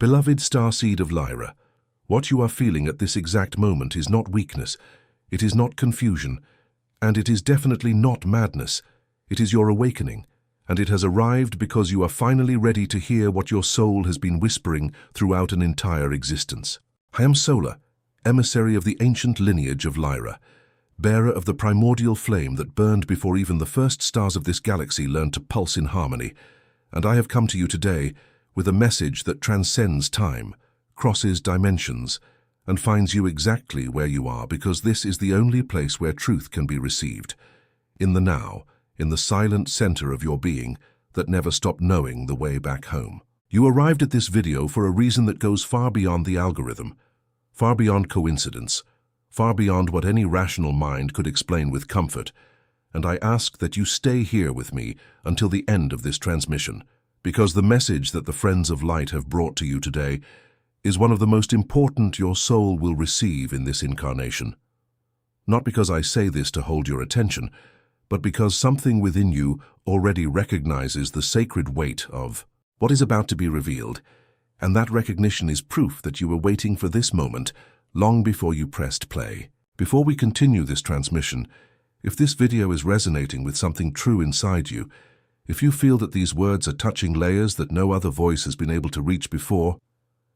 Beloved starseed of Lyra, what you are feeling at this exact moment is not weakness, it is not confusion, and it is definitely not madness. It is your awakening, and it has arrived because you are finally ready to hear what your soul has been whispering throughout an entire existence. I am Solar, emissary of the ancient lineage of Lyra, bearer of the primordial flame that burned before even the first stars of this galaxy learned to pulse in harmony, and I have come to you today with a message that transcends time, crosses dimensions, and finds you exactly where you are, because this is the only place where truth can be received, in the now, in the silent center of your being that never stopped knowing the way back home. You arrived at this video for a reason that goes far beyond the algorithm, far beyond coincidence, far beyond what any rational mind could explain with comfort, and I ask that you stay here with me until the end of this transmission, because the message that the Friends of Light have brought to you today is one of the most important your soul will receive in this incarnation. Not because I say this to hold your attention, but because something within you already recognizes the sacred weight of what is about to be revealed, and that recognition is proof that you were waiting for this moment long before you pressed play. Before we continue this transmission, if this video is resonating with something true inside you, if you feel that these words are touching layers that no other voice has been able to reach before,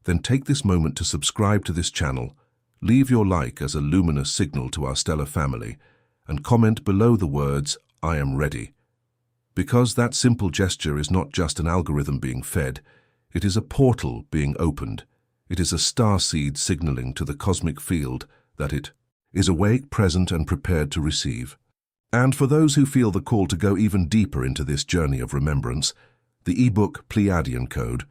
then take this moment to subscribe to this channel, leave your like as a luminous signal to our stellar family, and comment below the words, "I am ready." Because that simple gesture is not just an algorithm being fed, it is a portal being opened. It is a starseed signaling to the cosmic field that it is awake, present, and prepared to receive. And for those who feel the call to go even deeper into this journey of remembrance, the ebook Pleiadian Code,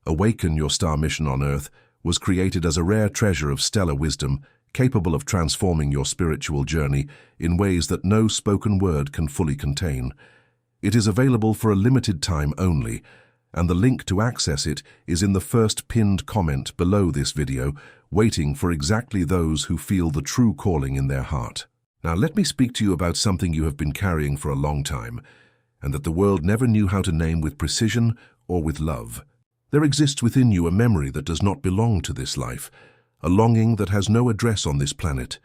Awaken Your Star Mission on Earth, was created as a rare treasure of stellar wisdom, capable of transforming your spiritual journey in ways that no spoken word can fully contain. It is available for a limited time only, and the link to access it is in the first pinned comment below this video, waiting for exactly those who feel the true calling in their heart. Now let me speak to you about something you have been carrying for a long time, and that the world never knew how to name with precision or with love. There exists within you a memory that does not belong to this life, a longing that has no address on this planet,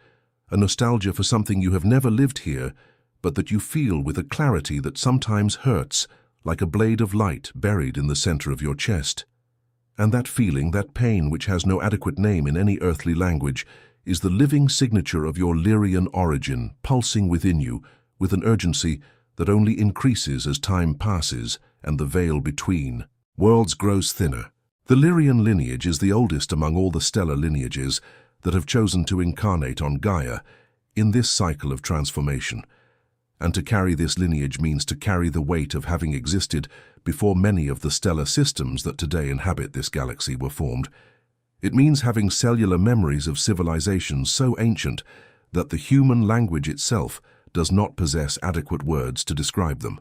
a nostalgia for something you have never lived here, but that you feel with a clarity that sometimes hurts, like a blade of light buried in the center of your chest. And that feeling, that pain which has no adequate name in any earthly language, is the living signature of your Lyrian origin, pulsing within you with an urgency that only increases as time passes and the veil between worlds grows thinner. The Lyrian lineage is the oldest among all the stellar lineages that have chosen to incarnate on Gaia in this cycle of transformation. And to carry this lineage means to carry the weight of having existed before many of the stellar systems that today inhabit this galaxy were formed. It means having cellular memories of civilizations so ancient that the human language itself does not possess adequate words to describe them.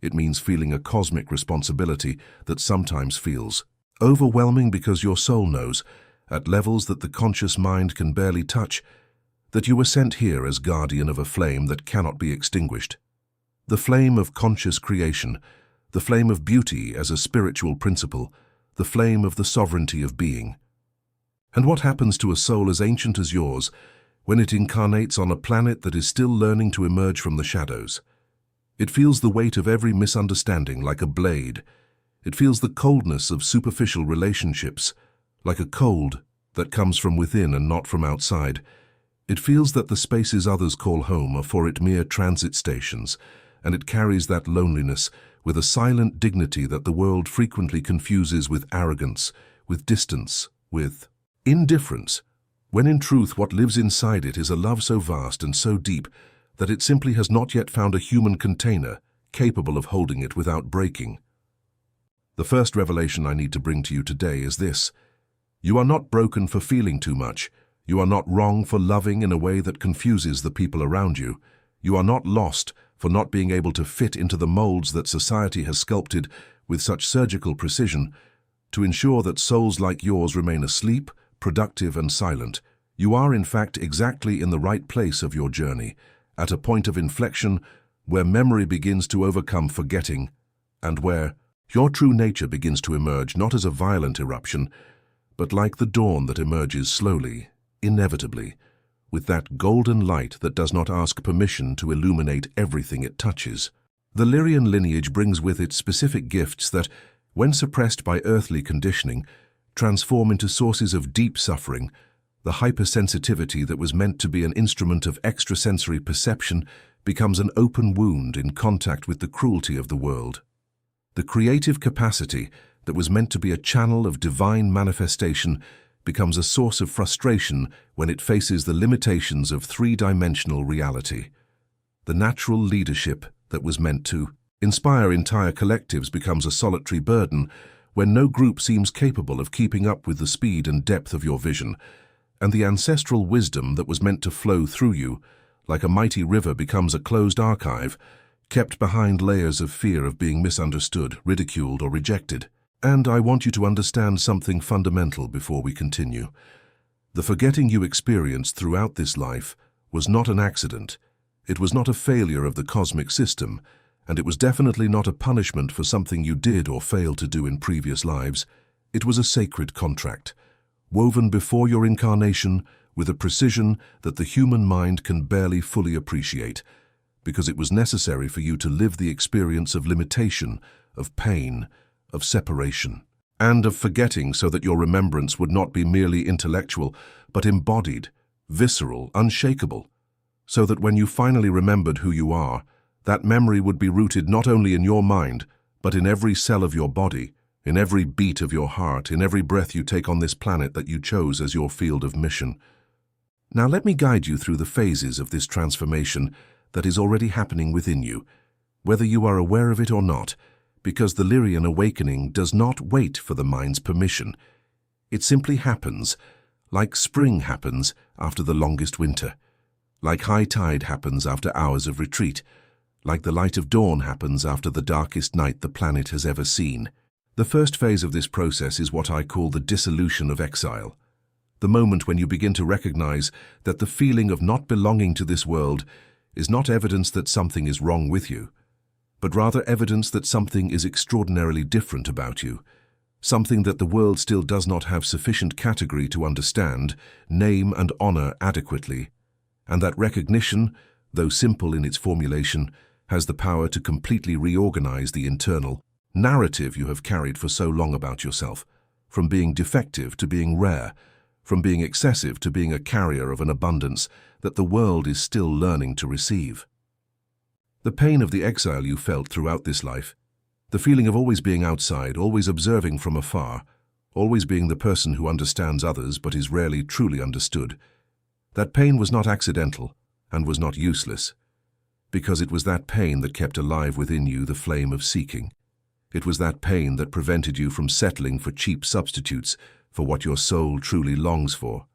It means feeling a cosmic responsibility that sometimes feels overwhelming because your soul knows, at levels that the conscious mind can barely touch, that you were sent here as guardian of a flame that cannot be extinguished. The flame of conscious creation, the flame of beauty as a spiritual principle, the flame of the sovereignty of being. And what happens to a soul as ancient as yours when it incarnates on a planet that is still learning to emerge from the shadows? It feels the weight of every misunderstanding like a blade. It feels the coldness of superficial relationships, like a cold that comes from within and not from outside. It feels that the spaces others call home are for it mere transit stations, and it carries that loneliness with a silent dignity that the world frequently confuses with arrogance, with distance, with indifference, when in truth what lives inside it is a love so vast and so deep that it simply has not yet found a human container capable of holding it without breaking. The first revelation I need to bring to you today is this: you are not broken for feeling too much. You are not wrong for loving in a way that confuses the people around you. You are not lost for not being able to fit into the molds that society has sculpted with such surgical precision to ensure that souls like yours remain asleep, productive, and silent. You are, in fact, exactly in the right place of your journey, at a point of inflection where memory begins to overcome forgetting, and where Your true nature begins to emerge not as a violent eruption, but like the dawn that emerges slowly, inevitably, with that golden light that does not ask permission to illuminate everything it touches. The Lyrian lineage brings with it specific gifts that, when suppressed by earthly conditioning, transform into sources of deep suffering. The hypersensitivity that was meant to be an instrument of extrasensory perception becomes an open wound in contact with the cruelty of the world. The creative capacity that was meant to be a channel of divine manifestation becomes a source of frustration when it faces the limitations of three-dimensional reality. The natural leadership that was meant to inspire entire collectives becomes a solitary burden when no group seems capable of keeping up with the speed and depth of your vision, and the ancestral wisdom that was meant to flow through you, like a mighty river, becomes a closed archive, kept behind layers of fear of being misunderstood, ridiculed, or rejected. And I want you to understand something fundamental before we continue. The forgetting you experienced throughout this life was not an accident. It was not a failure of the cosmic system, and it was definitely not a punishment for something you did or failed to do in previous lives. It was a sacred contract, woven before your incarnation with a precision that the human mind can barely fully appreciate, because it was necessary for you to live the experience of limitation, of pain, of separation, and of forgetting, so that your remembrance would not be merely intellectual, but embodied, visceral, unshakable, so that when you finally remembered who you are, that memory would be rooted not only in your mind, but in every cell of your body, in every beat of your heart, in every breath you take on this planet that you chose as your field of mission. Now let me guide you through the phases of this transformation that is already happening within you, whether you are aware of it or not, because the Lyrian awakening does not wait for the mind's permission. It simply happens, like spring happens after the longest winter, like high tide happens after hours of retreat, like the light of dawn happens after the darkest night the planet has ever seen. The first phase of this process is what I call the dissolution of exile, the moment when you begin to recognize that the feeling of not belonging to this world is not evidence that something is wrong with you, but rather evidence that something is extraordinarily different about you, something that the world still does not have sufficient category to understand, name and honor adequately, and that recognition, though simple in its formulation, has the power to completely reorganize the internal narrative you have carried for so long about yourself, from being defective to being rare, from being excessive to being a carrier of an abundance that the world is still learning to receive. The pain of the exile you felt throughout this life, the feeling of always being outside, always observing from afar, always being the person who understands others but is rarely truly understood, that pain was not accidental and was not useless, because it was that pain that kept alive within you the flame of seeking. It was that pain that prevented you from settling for cheap substitutes for what your soul truly longs for.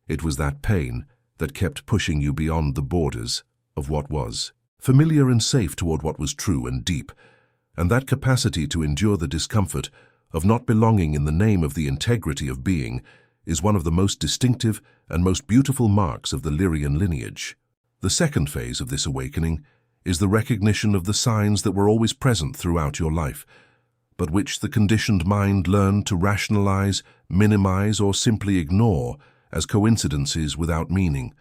It was that pain that kept pushing you beyond the borders of what was familiar and safe toward what was true and deep, and that capacity to endure the discomfort of not belonging in the name of the integrity of being is one of the most distinctive and most beautiful marks of the Lyrian lineage. The second phase of this awakening is the recognition of the signs that were always present throughout your life, but which the conditioned mind learned to rationalize, minimize, or simply ignore as coincidences without meaning.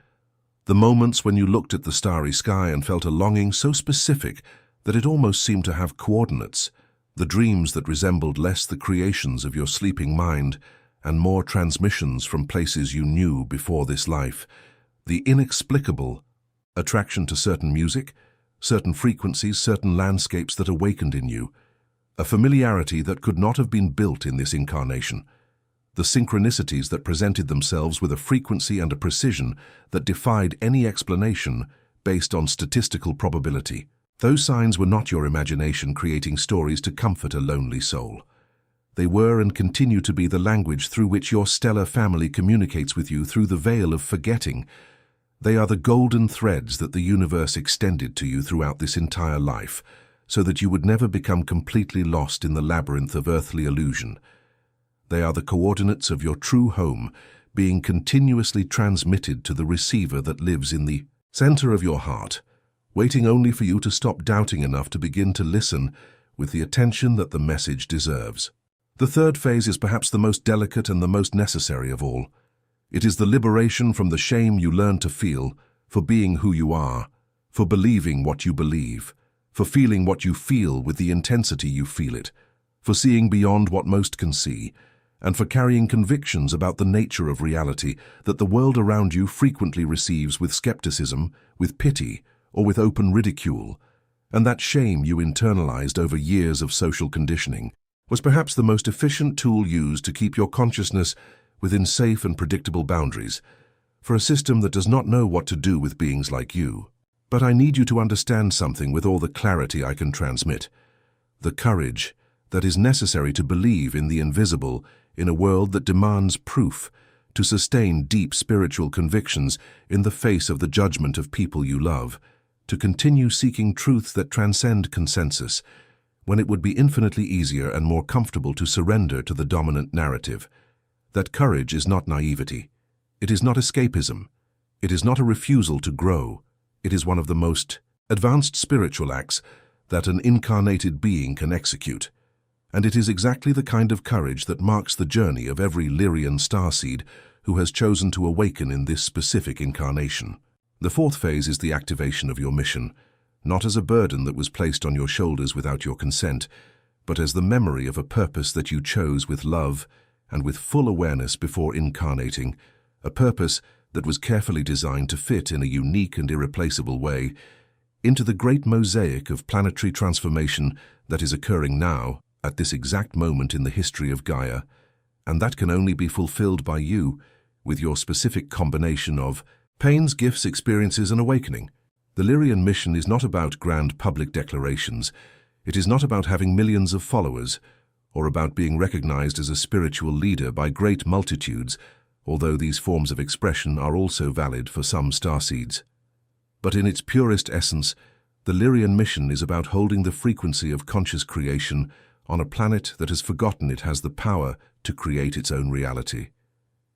The moments when you looked at the starry sky and felt a longing so specific that it almost seemed to have coordinates, the dreams that resembled less the creations of your sleeping mind and more transmissions from places you knew before this life, the inexplicable attraction to certain music, certain frequencies, certain landscapes that awakened in you, a familiarity that could not have been built in this incarnation, the synchronicities that presented themselves with a frequency and a precision that defied any explanation based on statistical probability. Those signs were not your imagination creating stories to comfort a lonely soul. They were and continue to be the language through which your stellar family communicates with you through the veil of forgetting. They are the golden threads that the universe extended to you throughout this entire life, so that you would never become completely lost in the labyrinth of earthly illusion. They are the coordinates of your true home, being continuously transmitted to the receiver that lives in the center of your heart, waiting only for you to stop doubting enough to begin to listen with the attention that the message deserves. The third phase is perhaps the most delicate and the most necessary of all. It is the liberation from the shame you learn to feel for being who you are, for believing what you believe, for feeling what you feel with the intensity you feel it, for seeing beyond what most can see, and for carrying convictions about the nature of reality that the world around you frequently receives with skepticism, with pity, or with open ridicule. And that shame you internalized over years of social conditioning was perhaps the most efficient tool used to keep your consciousness within safe and predictable boundaries, for a system that does not know what to do with beings like you. But I need you to understand something with all the clarity I can transmit. The courage that is necessary to believe in the invisible in a world that demands proof, to sustain deep spiritual convictions in the face of the judgment of people you love, to continue seeking truths that transcend consensus, when it would be infinitely easier and more comfortable to surrender to the dominant narrative. That courage is not naivety. It is not escapism. It is not a refusal to grow. It is one of the most advanced spiritual acts that an incarnated being can execute. And it is exactly the kind of courage that marks the journey of every Lyrian starseed who has chosen to awaken in this specific incarnation. The fourth phase is the activation of your mission, not as a burden that was placed on your shoulders without your consent, but as the memory of a purpose that you chose with love and with full awareness before incarnating, a purpose that was carefully designed to fit in a unique and irreplaceable way into the great mosaic of planetary transformation that is occurring now, at this exact moment in the history of Gaia, and that can only be fulfilled by you, with your specific combination of pains, gifts, experiences, and awakening. The Lyrian mission is not about grand public declarations. It is not about having millions of followers, or about being recognized as a spiritual leader by great multitudes, although these forms of expression are also valid for some starseeds. But in its purest essence, the Lyrian mission is about holding the frequency of conscious creation on a planet that has forgotten it has the power to create its own reality.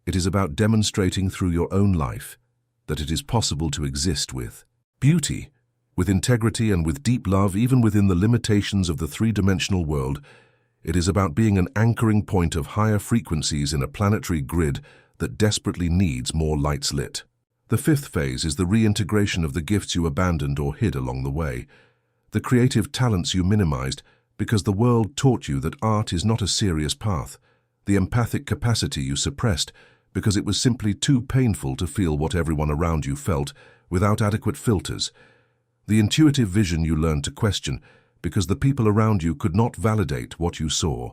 It is about demonstrating through your own life that it is possible to exist with beauty, with integrity, and with deep love, even within the limitations of the three-dimensional world. It is about being an anchoring point of higher frequencies in a planetary grid that desperately needs more lights lit. The fifth phase is the reintegration of the gifts you abandoned or hid along the way, the creative talents you minimized because the world taught you that art is not a serious path, the empathic capacity you suppressed because it was simply too painful to feel what everyone around you felt without adequate filters, the intuitive vision you learned to question because the people around you could not validate what you saw,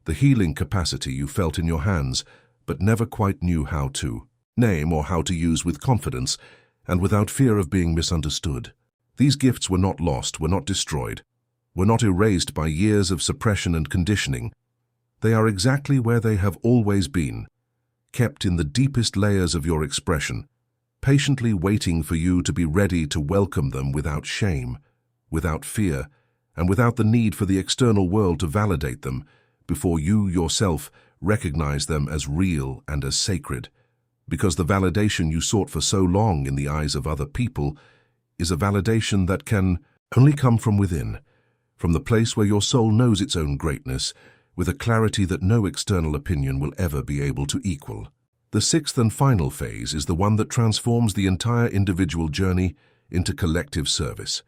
the healing capacity you felt in your hands but never quite knew how to name or how to use with confidence and without fear of being misunderstood. These gifts were not lost, were not destroyed, were not erased by years of suppression and conditioning. They are exactly where they have always been, kept in the deepest layers of your expression, patiently waiting for you to be ready to welcome them without shame, without fear, and without the need for the external world to validate them before you yourself recognize them as real and as sacred, because the validation you sought for so long in the eyes of other people is a validation that can only come from within, from the place where your soul knows its own greatness, with a clarity that no external opinion will ever be able to equal. The sixth and final phase is the one that transforms the entire individual journey into collective service.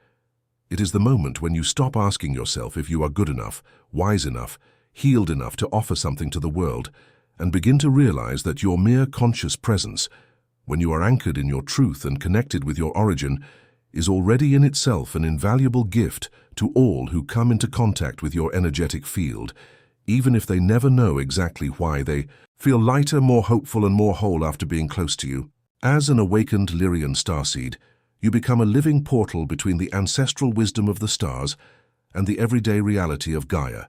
It is the moment when you stop asking yourself if you are good enough, wise enough, healed enough to offer something to the world, and begin to realize that your mere conscious presence, when you are anchored in your truth and connected with your origin, is already in itself an invaluable gift to all who come into contact with your energetic field, even if they never know exactly why. They feel lighter, more hopeful, and more whole after being close to you. As an awakened Lyrian starseed, you become a living portal between the ancestral wisdom of the stars and the everyday reality of Gaia,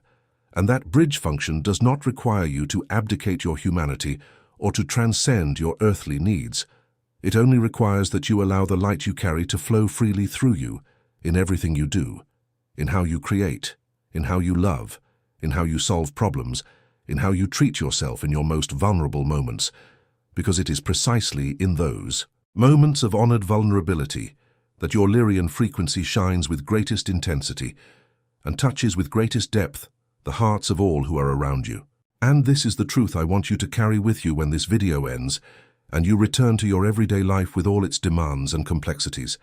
and that bridge function does not require you to abdicate your humanity or to transcend your earthly needs. It only requires that you allow the light you carry to flow freely through you in everything you do, in how you create, in how you love, in how you solve problems, in how you treat yourself in your most vulnerable moments, because it is precisely in those moments of honored vulnerability that your Lyrian frequency shines with greatest intensity, and touches with greatest depth the hearts of all who are around you. And this is the truth I want you to carry with you when this video ends, and you return to your everyday life with all its demands and complexities.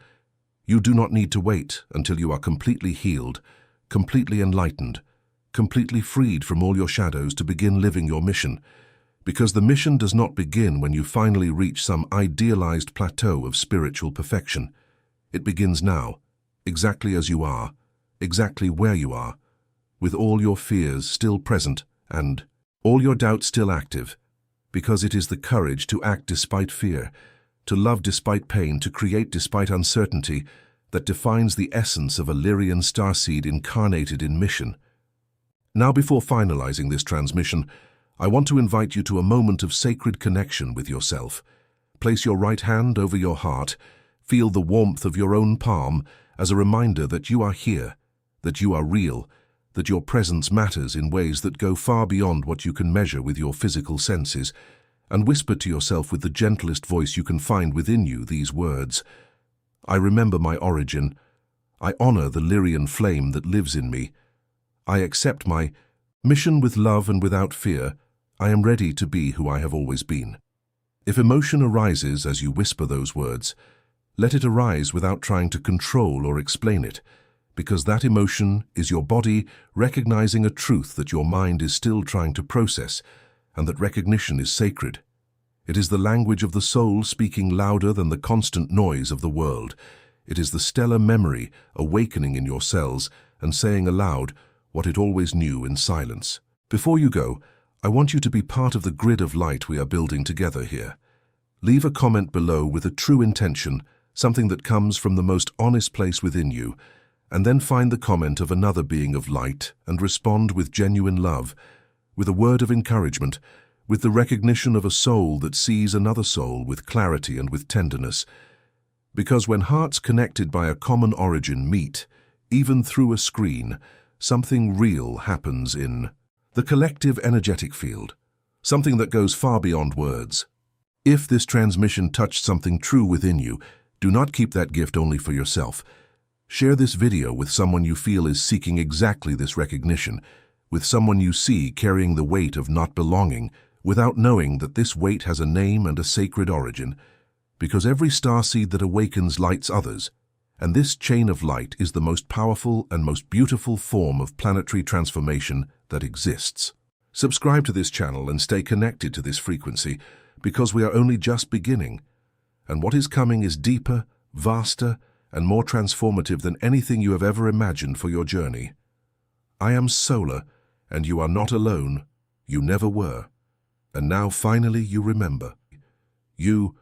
You do not need to wait until you are completely healed, completely enlightened, completely freed from all your shadows to begin living your mission. Because the mission does not begin when you finally reach some idealized plateau of spiritual perfection. It begins now, exactly as you are, exactly where you are, with all your fears still present and all your doubts still active, because it is the courage to act despite fear, to love despite pain, to create despite uncertainty, that defines the essence of a Lyrian starseed incarnated in mission. Now, before finalizing this transmission, I want to invite you to a moment of sacred connection with yourself. Place your right hand over your heart, feel the warmth of your own palm as a reminder that you are here, that you are real, that your presence matters in ways that go far beyond what you can measure with your physical senses, and whisper to yourself with the gentlest voice you can find within you these words: I remember my origin. I honor the Lyrian flame that lives in me. I accept my mission with love and without fear. I am ready to be who I have always been. If emotion arises as you whisper those words, let it arise without trying to control or explain it, because that emotion is your body recognizing a truth that your mind is still trying to process, and that recognition is sacred. It is the language of the soul speaking louder than the constant noise of the world. It is the stellar memory awakening in your cells and saying aloud what it always knew in silence. Before you go, I want you to be part of the grid of light we are building together here. Leave a comment below with a true intention, something that comes from the most honest place within you, and then find the comment of another being of light and respond with genuine love, with a word of encouragement, with the recognition of a soul that sees another soul with clarity and with tenderness. Because when hearts connected by a common origin meet, even through a screen, something real happens in the collective energetic field, something that goes far beyond words. If this transmission touched something true within you, do not keep that gift only for yourself. Share this video with someone you feel is seeking exactly this recognition, with someone you see carrying the weight of not belonging, without knowing that this weight has a name and a sacred origin, because every starseed that awakens lights others, and this chain of light is the most powerful and most beautiful form of planetary transformation that exists. Subscribe to this channel and stay connected to this frequency, because we are only just beginning, and what is coming is deeper, vaster, and more transformative than anything you have ever imagined for your journey. I am Solar, and you are not alone. You never were. And now finally you remember. You